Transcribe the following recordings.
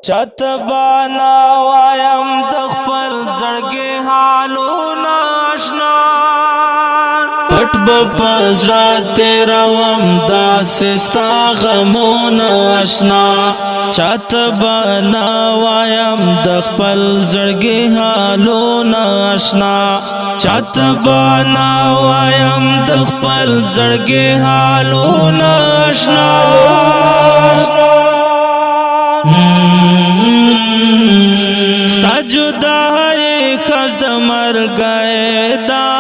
چتبانا وایم د خپل زړګي حالونه آشنا پټ بپزړه تیروم داسې ستا غمونه آشنا چتبانا وایم د خپل زړګي حالونه آشنا چتبانا وایم د خپل زړګي حالونه آشنا ستا جدائی خز د مرګی دا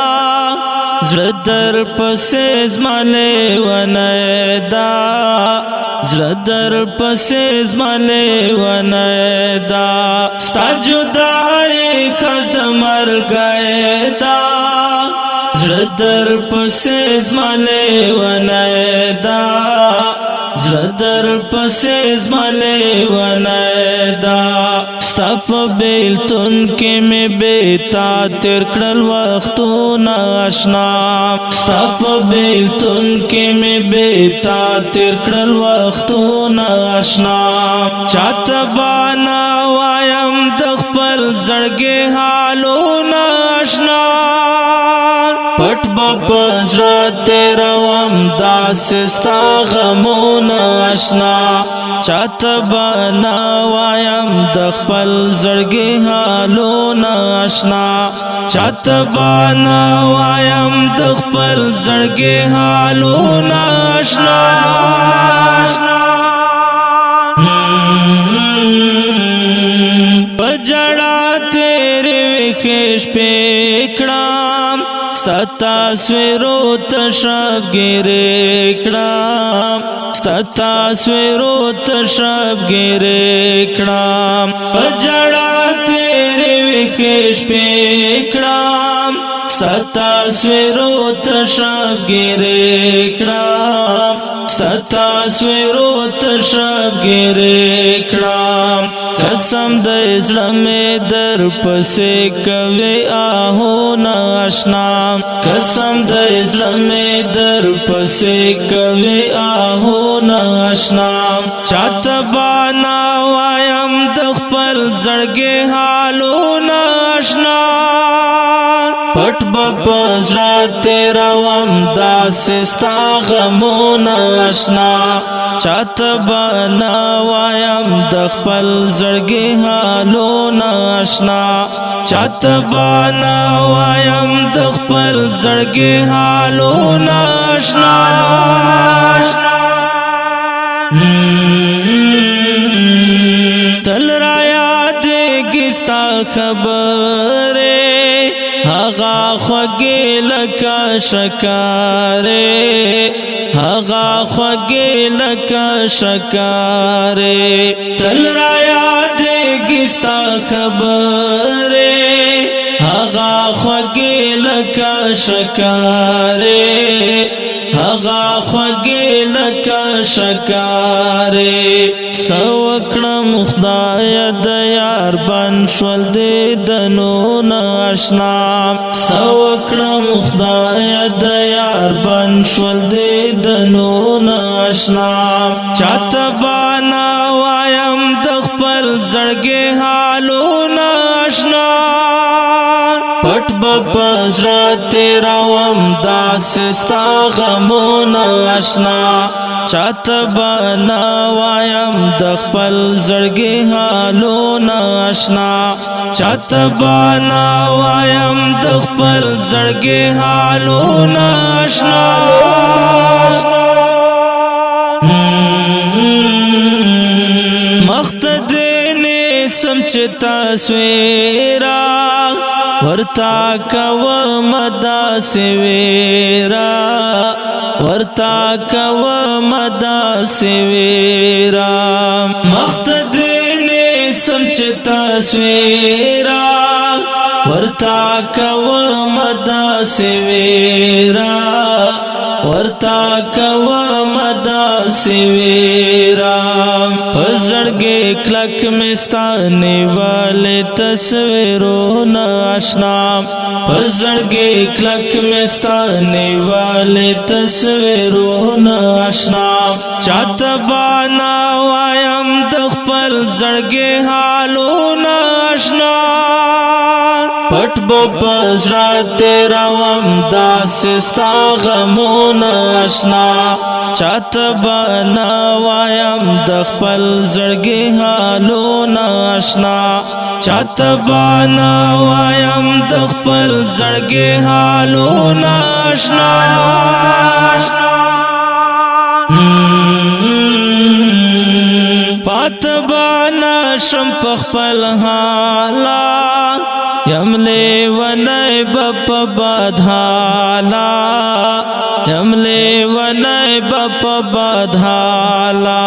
زړه در پسې زما لیونی دا زړه در پسې زما لیونی دا ستا جدائی خز د مرګی دا زړه در پسې زما لیونی دا زړه در پسې زما لیونی دا ستا په بیلتون کې مې بېتا تېر کړل وختونه آشنا ستا په بیلتون کې مې بېتا تېر کړل وختونه آشنا چاته بانا وایم د خپل زړګي حالونه آشنا پټ بپزړه تیروم داسې ستا غمونه آشنا چاته بانا وایم د خپل زړګي حالونه آشنا چاته بانا وایم د خپل زړګي حالونه آشنا په ژړا تېرې وښې شپې کړم ستا تصویرو ته شبګیرې کړم ستا تصویرو ته شبګیرې کړم په ژړا تېرې وښې شپې کړم ستا تصویرو ته شبګیرې کړم ستا تصویرو ته شبګیرې کړم قسم د زړه مې در پسې کوي آهونه آشنا قسم د زړه مې در پسې کوي آهونه آشنا چاته بانا وایم د خپل زړګي حالونه آشنا پټ بپزړه تیروم داسې ستا غمونه آشنا چاته بانا وایم د خپل زړګي حالونه آشنا چاته بانا وایم د خپل زړګي حالونه آشنا تل را یادېږي ستا خبرې هغه خوږې لکه شکرې هغه خوږې لکه شکرې تل را یادېږي ستا خبرې هغه خوږې لکه شکرې هغه خوږې لکه شکرې څه وکړم خدایه د یار بند شول دیدنونه آشنا څه وکړم خدایه د یار بند شول دیدنونه آشنا چاته بانا وایم د خپل زړګي حالونه آشنا پټ بپزړه تیروم داسې ستا غمونه آشنا چاته بانا وایم د خپل زړګي حالونه آشنا چاته بانا وایم د خپل زړګي حالونه آشنا مختدینې سم چې تصویرا ورتا کوم داسې ویرا ورتا کوم داسې ویرا مختدینې سم چې تصویرا ورتا کوم داسې ویرا ورتا کوم داسې ویرا په زړګي کلک مې ستا نیولې تصویرونه آشنا په زړګي کلک مې ستا نیولې تصویرونه آشنا چاته بانا وایم د خپل خپل زړګي حالونه آشنا پټ بو پزړه تیرا وم داسې ستا غمونه آشنا چاته بنا وایم د خپل زړګي حالونه آشنا چاته بنا وایم د خپل زړګي حالونه آشنا پاتبانا شم پخپل حالا یملی ونی بپ بدحالا یملی ونی بپ بدحالا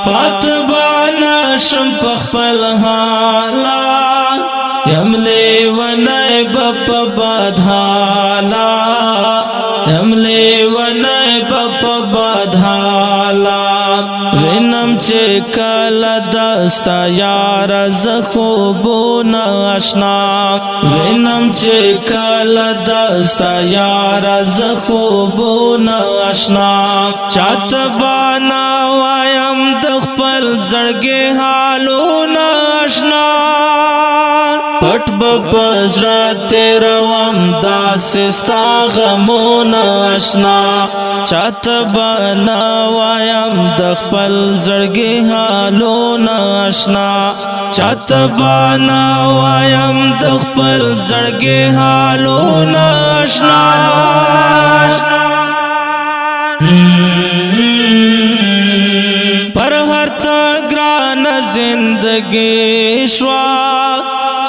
پاتبانا شم پخپل حالا یملی ونی بپ بدحالا یملی ونی بپ بدحالا وینم چې کله دستا یار زخوبونه آشنا وینم چې کله دستا یار زخوبونه آشنا چاته بنا وایم د خپل زړګي حالونه آشنا پټ بپزړه تیروم داسې ستا غمونه آشنا چاته بنا وایم د خپل زړګي حالونه آشنا چاته بنا وایم د خپل زړګي حالونه آشنا پر هر تا ګران زندګي شوا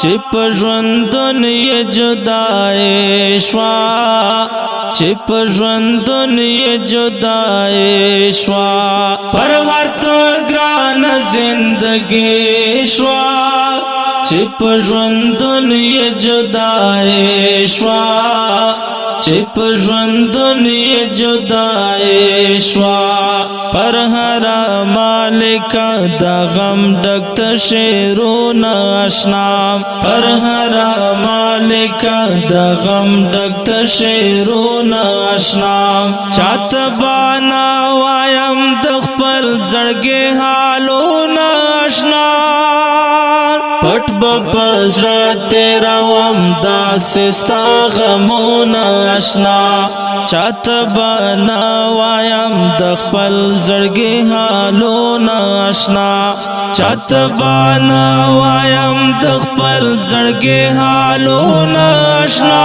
چې په ژوندون یې جدای شوا چې په ژوندون یې جدای شوا پر ورته ګران زندګي شوا چې په ژوندون یې جدای شوا چې په ژوندون یې جدای شوا پر هر مالک د غم ډک شعرونه آشنا پر هر مالک د غم ډک شعرونه آشنا چاته بنا وایم د خپل زړګي حالونه آشنا پټ بپزړه تیروم داسې ستا غمونه آشنا چاته بنا وایم د خپل زړګي حالونه آشنا چاته بنا وایم د خپل زړګي حالونه آشنا